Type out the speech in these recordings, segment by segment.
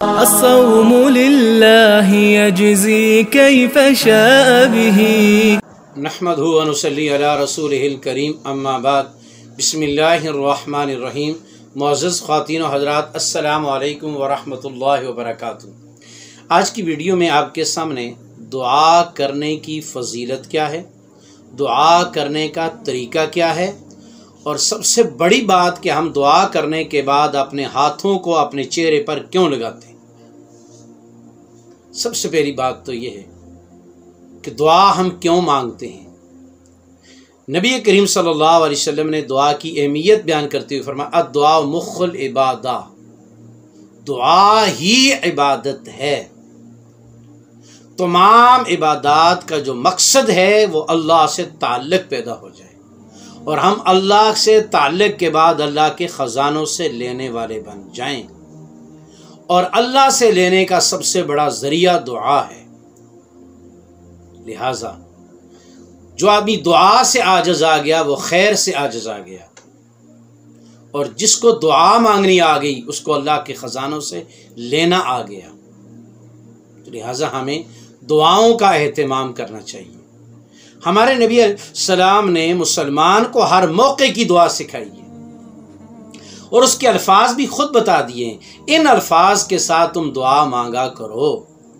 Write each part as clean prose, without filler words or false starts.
الصوم لله يجزي كيف شاء به نحمده ونصلي على رسوله الكريم اما بعد بسم اللہ الرحمن الرحیم۔ معزز خواتین و حضرات، السلام علیکم ورحمۃ اللہ وبرکاتہ۔ آج کی ویڈیو میں آپ کے سامنے دعا کرنے کی فضیلت کیا ہے، دعا کرنے کا طریقہ کیا ہے، اور سب سے بڑی بات کہ ہم دعا کرنے کے بعد اپنے ہاتھوں کو اپنے چہرے پر کیوں لگاتے ہیں۔ سب سے پہلی بات تو یہ ہے کہ دعا ہم کیوں مانگتے ہیں۔ نبی کریم صلی اللہ علیہ وسلم نے دعا کی اہمیت بیان کرتے ہوئے فرمایا الدعاء مخ العبادہ، دعا ہی عبادت ہے۔ تمام عبادات کا جو مقصد ہے وہ اللہ سے تعلق پیدا ہو جائے، اور ہم اللہ سے تعلق کے بعد اللہ کے خزانوں سے لینے والے بن جائیں، اور اللہ سے لینے کا سب سے بڑا ذریعہ دعا ہے۔ لہذا جو آدمی دعا سے عاجز آ گیا وہ خیر سے عاجز آ گیا، اور جس کو دعا مانگنی آ گئی اس کو اللہ کے خزانوں سے لینا آ گیا۔ لہذا ہمیں دعاؤں کا اہتمام کرنا چاہیے۔ ہمارے نبی علیہ السلام نے مسلمان کو ہر موقع کی دعا سکھائی ہے، اور اس کے الفاظ بھی خود بتا دیے ہیں۔ ان الفاظ کے ساتھ تم دعا مانگا کرو،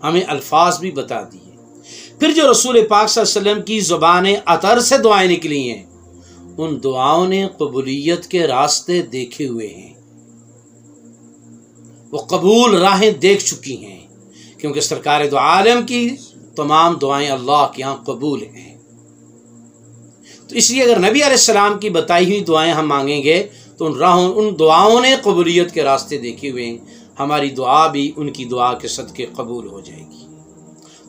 ہمیں الفاظ بھی بتا دیے۔ پھر جو رسول پاک صلی اللہ علیہ وسلم کی زبان عطر سے دعائیں نکلی ہیں، ان دعاؤں نے قبولیت کے راستے دیکھے ہوئے ہیں، وہ قبول راہیں دیکھ چکی ہیں، کیونکہ سرکار دو عالم کی تمام دعائیں اللہ کے یہاں قبول ہیں۔ تو اس لیے اگر نبی علیہ السلام کی بتائی ہوئی دعائیں ہم مانگیں گے تو ان دعاؤں نے قبولیت کے راستے دیکھے ہوئے ہیں، ہماری دعا بھی ان کی دعا کے صدقے قبول ہو جائے گی۔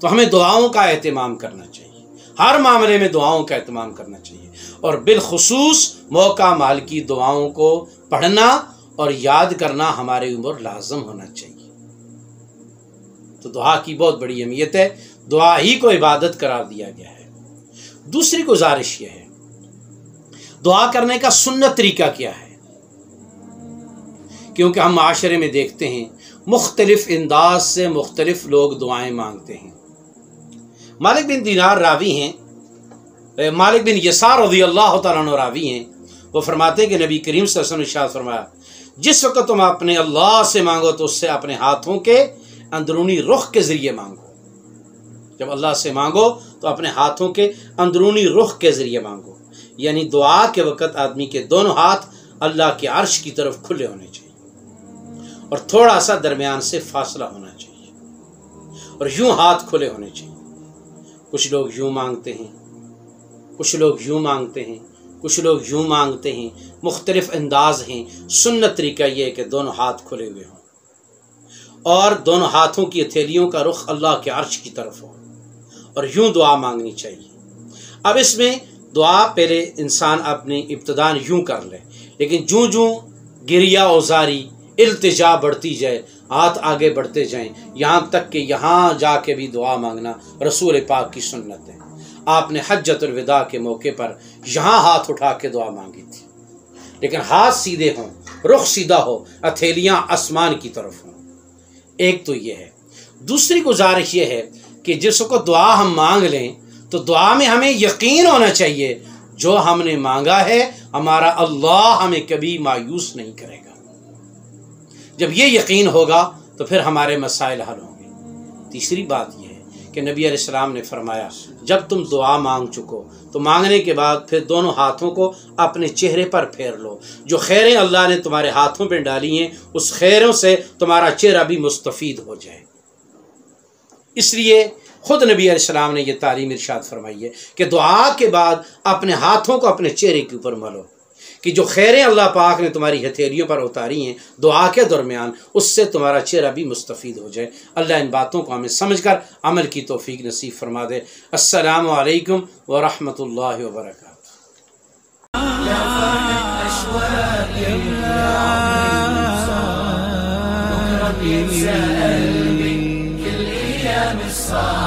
تو ہمیں دعاؤں کا اہتمام کرنا چاہیے، ہر معاملے میں دعاؤں کا اہتمام کرنا چاہیے، اور بالخصوص موقع مال کی دعاؤں کو پڑھنا اور یاد کرنا ہمارے اوپر لازم ہونا چاہیے۔ تو دعا کی بہت بڑی اہمیت ہے، دعا ہی کو عبادت قرار دیا گیا ہے۔ دوسری گزارش یہ ہے، دعا کرنے کا سنت طریقہ کیا ہے، کیونکہ ہم معاشرے میں دیکھتے ہیں مختلف انداز سے مختلف لوگ دعائیں مانگتے ہیں۔ مالک بن دینار راوی ہیں، مالک بن یسار رضی اللہ تعالیٰ عنہ راوی ہیں، وہ فرماتے ہیں کہ نبی کریم صلی اللہ علیہ وسلم نے ارشاد فرمایا جس وقت تم اپنے اللہ سے مانگو تو اس سے اپنے ہاتھوں کے اندرونی رخ کے ذریعے مانگو۔ جب اللہ سے مانگو تو اپنے ہاتھوں کے اندرونی رخ کے ذریعے مانگو، یعنی دعا کے وقت آدمی کے دونوں ہاتھ اللہ کے عرش کی طرف کھلے ہونے چاہیے، اور تھوڑا سا درمیان سے فاصلہ ہونا چاہیے، اور یوں ہاتھ کھلے ہونے چاہیے۔ کچھ لوگ یوں مانگتے ہیں، کچھ لوگ یوں مانگتے ہیں، کچھ لوگ یوں مانگتے ہیں، مختلف انداز ہیں۔ سنت طریقہ یہ ہے کہ دونوں ہاتھ کھلے ہوئے ہوں، اور دونوں ہاتھوں کی ہتھیلیوں کا رخ اللہ کے عرش کی طرف ہو، اور یوں دعا مانگنی چاہیے۔ اب اس میں دعا پہلے انسان اپنی ابتدان یوں کر لے، لیکن جوں جوں گریہ اوزاری التجا بڑھتی جائے، ہاتھ آگے بڑھتے جائیں، یہاں تک کہ یہاں جا کے بھی دعا مانگنا رسول پاک کی سنت ہے۔ آپ نے حجۃ الوداع کے موقع پر یہاں ہاتھ اٹھا کے دعا مانگی تھی، لیکن ہاتھ سیدھے ہوں، رخ سیدھا ہو، ہتھیلیاں آسمان کی طرف ہوں۔ ایک تو یہ ہے۔ دوسری گزارش یہ ہے کہ جس کو دعا ہم مانگ لیں تو دعا میں ہمیں یقین ہونا چاہیے جو ہم نے مانگا ہے ہمارا اللہ ہمیں کبھی مایوس نہیں کرے گا۔ جب یہ یقین ہوگا تو پھر ہمارے مسائل حل ہوں گے۔ تیسری بات یہ ہے کہ نبی علیہ السلام نے فرمایا جب تم دعا مانگ چکو تو مانگنے کے بعد پھر دونوں ہاتھوں کو اپنے چہرے پر پھیر لو، جو خیریں اللہ نے تمہارے ہاتھوں پہ ڈالی ہیں اس خیروں سے تمہارا چہرہ بھی مستفید ہو جائے۔ اس لیے خود نبی علیہ السلام نے یہ تعلیم ارشاد فرمائی ہے کہ دعا کے بعد اپنے ہاتھوں کو اپنے چہرے کے اوپر ملو، کہ جو خیریں اللہ پاک نے تمہاری ہتھیلیوں پر اتاری ہیں دعا کے درمیان، اس سے تمہارا چہرہ بھی مستفید ہو جائے۔ اللہ ان باتوں کو ہمیں سمجھ کر عمل کی توفیق نصیب فرما دے۔ السلام علیکم ورحمۃ اللہ وبرکاتہ۔ كل أيام الصلاة